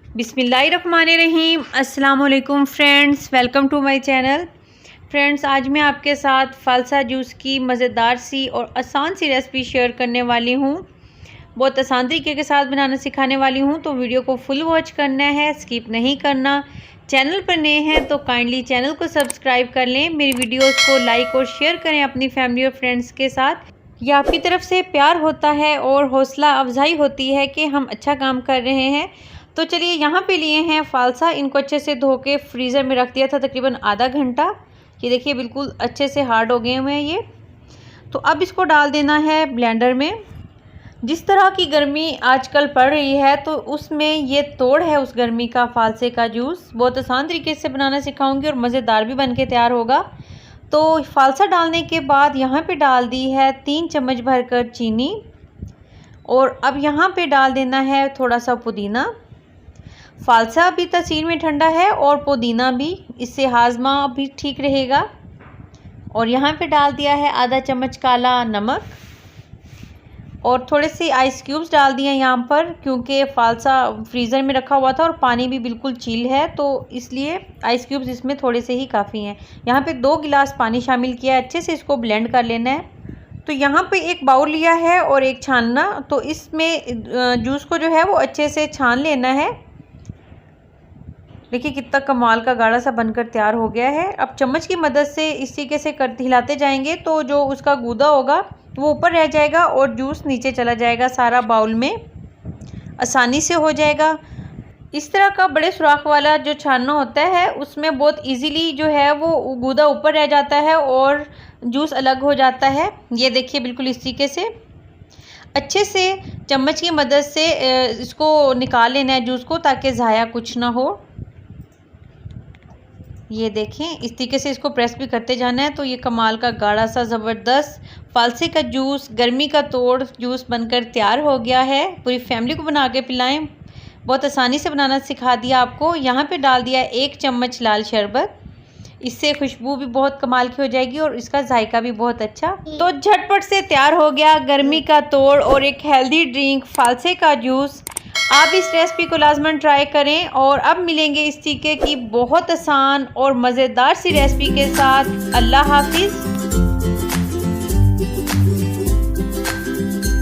बिस्मिल्लाहिर्रहमानिर्रहीम। अस्सलाम वालेकुम friends, welcome to my channel. Friends, आज मैं आपके साथ फालसा जूस की मज़ेदार सी और आसान सी रेसिपी शेयर करने वाली हूँ। बहुत आसान तरीके के साथ बनाना सिखाने वाली हूँ, तो वीडियो को फुल वॉच करना है, स्किप नहीं करना। चैनल पर नए हैं तो काइंडली चैनल को सब्सक्राइब कर लें, मेरी वीडियोज़ को लाइक और शेयर करें अपनी फैमिली और फ्रेंड्स के साथ। यह आपकी तरफ से प्यार होता है और हौसला अफजाई होती है कि हम अच्छा काम कर रहे हैं। तो चलिए, यहाँ पे लिए हैं फालसा। इनको अच्छे से धो के फ्रीज़र में रख दिया था तकरीबन आधा घंटा। ये देखिए बिल्कुल अच्छे से हार्ड हो गए हुए हैं ये। तो अब इसको डाल देना है ब्लेंडर में। जिस तरह की गर्मी आजकल पड़ रही है तो उसमें ये तोड़ है उस गर्मी का फालसे का जूस। बहुत आसान तरीके से बनाना सिखाऊंगी और मज़ेदार भी बन के तैयार होगा। तो फालसा डालने के बाद यहाँ पे डाल दी है 3 चम्मच भरकर चीनी। और अब यहाँ पे डाल देना है थोड़ा सा पुदीना। फालसा भी तासीर में ठंडा है और पुदीना भी, इससे हाजमा भी ठीक रहेगा। और यहाँ पे डाल दिया है आधा चम्मच काला नमक और थोड़े से आइस क्यूब्स डाल दिए यहाँ पर, क्योंकि फालसा फ्रीज़र में रखा हुआ था और पानी भी बिल्कुल चिल है, तो इसलिए आइस क्यूब्स इसमें थोड़े से ही काफ़ी हैं। यहाँ पे 2 गिलास पानी शामिल किया है, अच्छे से इसको ब्लेंड कर लेना है। तो यहाँ पे एक बाउल लिया है और एक छानना, तो इसमें जूस को जो है वो अच्छे से छान लेना है। देखिए कितना कमाल का गाढ़ा सा बनकर तैयार हो गया है। अब चम्मच की मदद से इस तरीके से हिलाते जाएंगे तो जो उसका गूदा होगा वो ऊपर रह जाएगा और जूस नीचे चला जाएगा, सारा बाउल में आसानी से हो जाएगा। इस तरह का बड़े सुराख वाला जो छानना होता है उसमें बहुत इजीली जो है वो गूदा ऊपर रह जाता है और जूस अलग हो जाता है। ये देखिए बिल्कुल इस तरीके से अच्छे से चम्मच की मदद से इसको निकाल लेना है जूस को, ताकि ज़ाया कुछ ना हो। ये देखें इस तरीके से इसको प्रेस भी करते जाना है। तो ये कमाल का गाढ़ा सा ज़बरदस्त फालसे का जूस, गर्मी का तोड़ जूस बनकर तैयार हो गया है। पूरी फैमिली को बना के पिलाएं। बहुत आसानी से बनाना सिखा दिया आपको। यहाँ पे डाल दिया 1 चम्मच लाल शरबत, इससे खुशबू भी बहुत कमाल की हो जाएगी और इसका जायका भी बहुत अच्छा। तो झटपट से तैयार हो गया गर्मी का तोड़ और एक हेल्दी ड्रिंक फालसे का जूस। आप इस रेसिपी को लाजमन ट्राई करें। और अब मिलेंगे इस तरीके की बहुत आसान और मज़ेदार सी रेसिपी के साथ। अल्लाह हाफिज़।